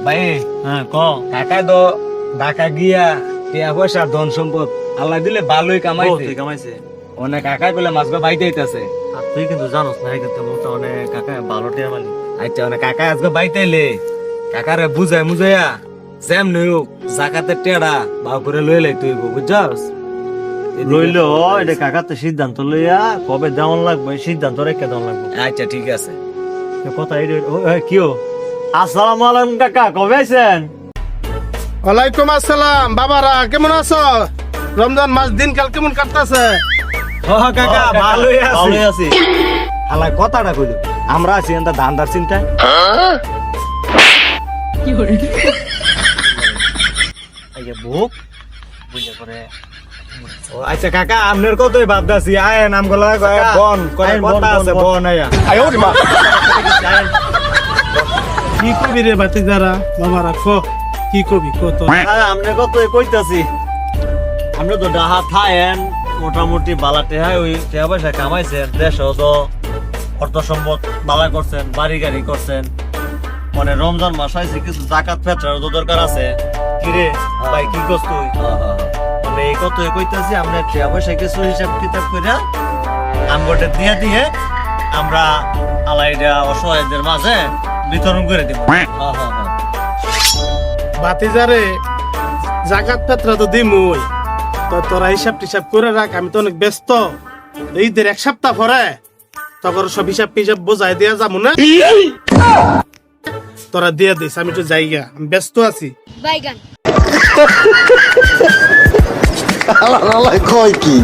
ভাই হ্যাঁ ক কাকা তো ঢাকা গিয়া টিয়া পয়সা ধন সম্পদ আল্লাহ দিলে ভালোই কামাইছে কামাইছে। অনেক কাকা বলে মাছগো বাইতে হইতাছে। আর তুই কিন্তু জানোস না কিন্তু মোটা অনেক কাকা ভালো টিয়া মালিক। আচ্ছা অনেক কাকা আজকে বাইতেলে কাকারে বুঝাই মুজাইয়া সেম নয়ুক জাকাতের টেড়া বাউ করে লইলে তুই বুঝছস লইল এটা কাকাতে সিদ্ধান্ত লইয়া কবে দেওয়ান লাগবে সিদ্ধান্ত রেখে দেওয়ান লাগবে। আচ্ছা ঠিক আছে। কথা কিও আসসালামু আলাইকুম কাকা কবে আইছেন? ওয়ালাইকুম আসসালাম। বাবারা কেমন আছো? রমজান মাস দিনকাল কেমন কাটতেছে? ও কাকা ভালোই ভালোই আছি। আছি। হালাই কথাটা কইলো আমরা আছি এন্তা ধান্দার চিন্তায়। এই যে বুক বুঝে করে ও আচ্ছা কাকা আমনের কতই ভাবদাছি আয় নাম গলা বন করে কথা আছে বন আয়া কি কবি রে ভাতিজারা? বাবারা কো কি কবি কত? আমরা কত কইতাছি আমরা তো ডাহা থায়েন মোটামুটি বালাতে হয় ওই টাকা পয়সা কামাইছেন দেশও তো অর্থ সম্পদ বালা করছেন বাড়ি গাড়ি করছেন মানে রমজান মাস আইছে কিছু জাকাত ফেতরার তো দরকার আছে কিরে ভাই কি করছ তুই মানে এই কত কইতাছি আমরা টাকা পয়সা কিছু হিসাব কিতাব কইরা আমগোটে দিয়ে দিয়ে আমরা আলাইডা অসহায়দের মাঝে বিতরণ করে দিব। ভাতিজারে জাকাত পেত্রা তো দিমুই, তো তোরা হিসাব টিসাব করে রাখ। আমি তো অনেক ব্যস্ত, ঈদের এক সপ্তাহ পরে তখন সব হিসাব টিসাব বোঝাই দেয়া যাবো না। তোরা দিয়ে দিস, আমি তো জায়গা আমি ব্যস্ত আছি। বাইগান কয় কি